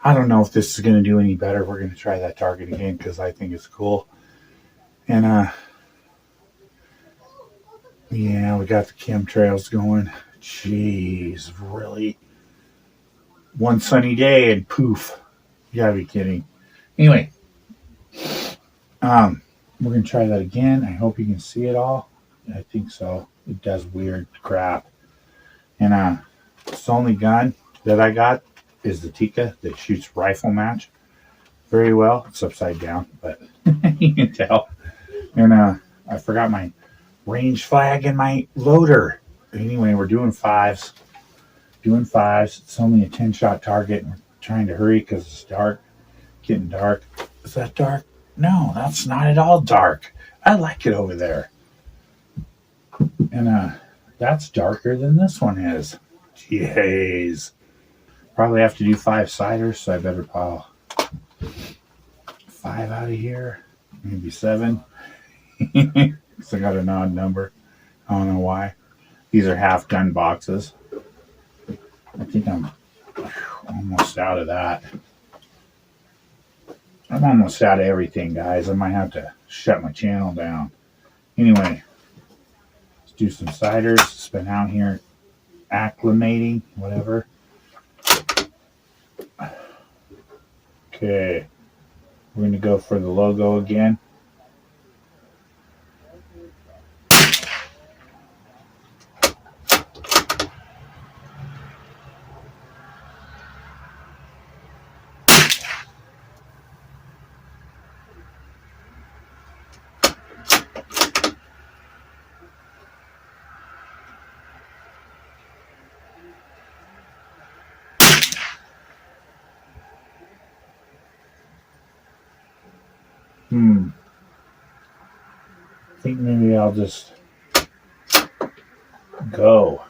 I don't know if this is going to do any better. We're going to try that target again because I think it's cool. And yeah, we got the chemtrails going. Jeez, really? One sunny day and poof. You gotta be kidding. Anyway, we're gonna try that again. I hope you can see it all. I think so. It does weird crap. And the only gun that I got is the Tikka that shoots rifle match very well. It's upside down, but you can tell. And I forgot my range flag and my loader. Anyway, we're doing fives. Doing fives. It's only a 10-shot target. And we're trying to hurry because it's dark. Getting dark. Is that dark? No, that's not at all dark. I like it over there. And that's darker than this one is. Jeez. Probably have to do 5-siders, so I better pile 5 out of here. Maybe 7. So I got an odd number. I don't know why. These are half gun boxes. I think I'm almost out of that. I'm almost out of everything, guys. I might have to shut my channel down. Anyway, let's do some ciders. It's been out here acclimating, whatever. Okay. We're going to go for the logo again. I think maybe I'll just go.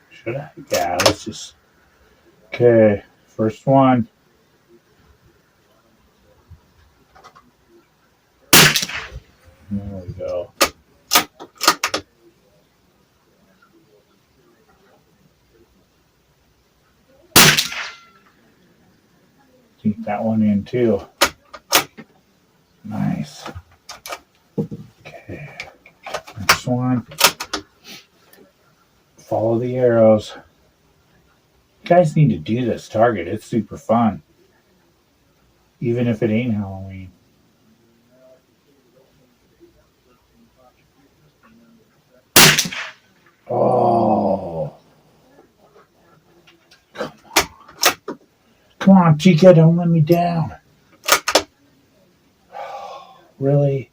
Should I? Yeah, let's just. Okay, first one. There we go. Keep that one in too. Nice. Okay, next one. Follow the arrows. You guys need to do this target. It's super fun. Even if it ain't Halloween. Oh. Come on, Tikka, don't let me down. Really?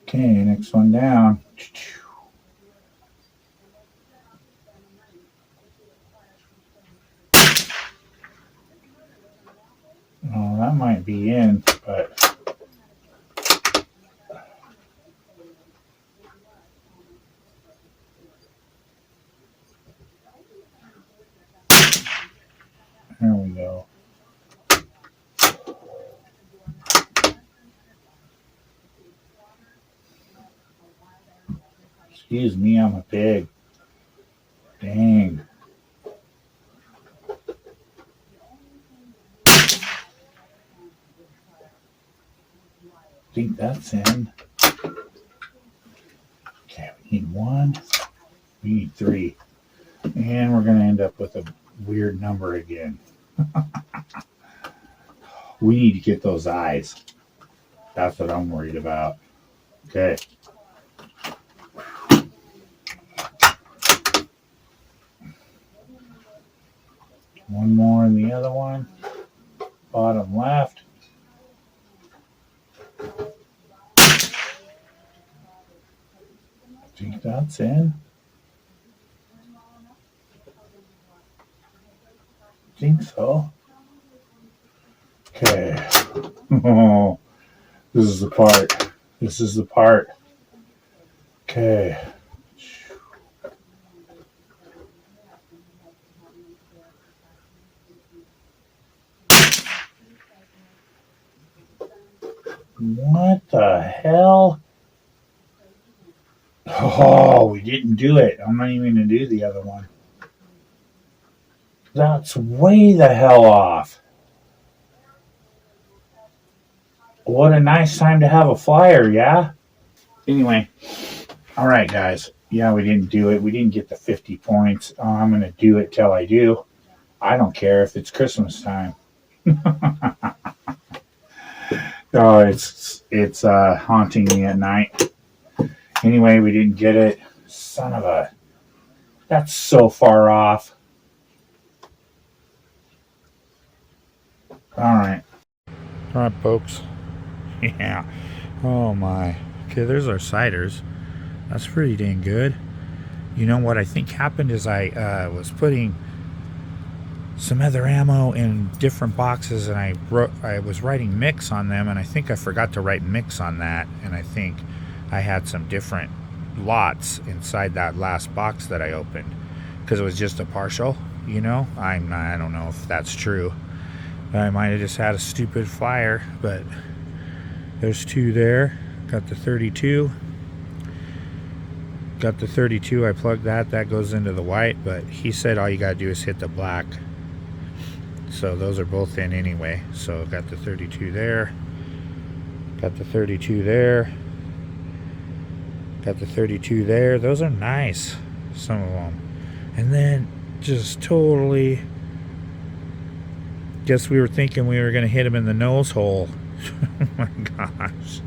Okay, next one down. Oh, that might be in, but there we go. Excuse me, I'm a pig. Dang. I think that's in. Okay, we need 1. We need 3. And we're going to end up with a weird number again. We need to get those eyes. That's what I'm worried about. Okay. One more in the other one. Bottom left. I think that's in. I think so. Okay. Oh, this is the part. This is the part. Okay. What the hell? Oh, we didn't do it. I'm not even going to do the other one. That's way the hell off. What a nice time to have a flyer, yeah? Anyway, all right, guys. Yeah, we didn't do it. We didn't get the 50 points. I'm going to do it till I do. I don't care if it's Christmas time. Oh, it's haunting me at night. Anyway, we didn't get it. Son of a... That's so far off. All right. All right, folks. Yeah. Oh, my. Okay, there's our ciders. That's pretty dang good. You know what I think happened is I was putting some other ammo in different boxes, and I was writing mix on them, and I think I forgot to write mix on that, and I think I had some different lots inside that last box that I opened because it was just a partial, you know. I don't know if that's true. I might have just had a stupid flyer, but there's two there. Got the 32. Got the 32. I plugged that goes into the white, but he said all you gotta do is hit the black. So those are both in anyway. So got the 32 there. Got the 32 there. Got the 32 there. Those are nice, some of them. And then just totally, guess we were thinking we were going to hit him in the nose hole. Oh my gosh.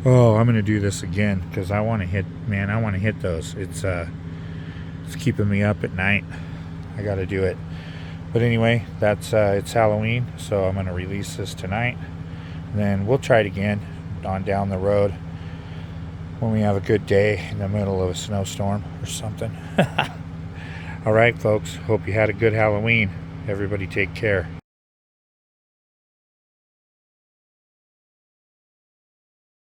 Oh, I'm going to do this again because I want to hit, man, I want to hit those. It's keeping me up at night. I got to do it. But anyway, that's it's Halloween, so I'm going to release this tonight. And then we'll try it again on down the road when we have a good day in the middle of a snowstorm or something. All right, folks. Hope you had a good Halloween. Everybody take care.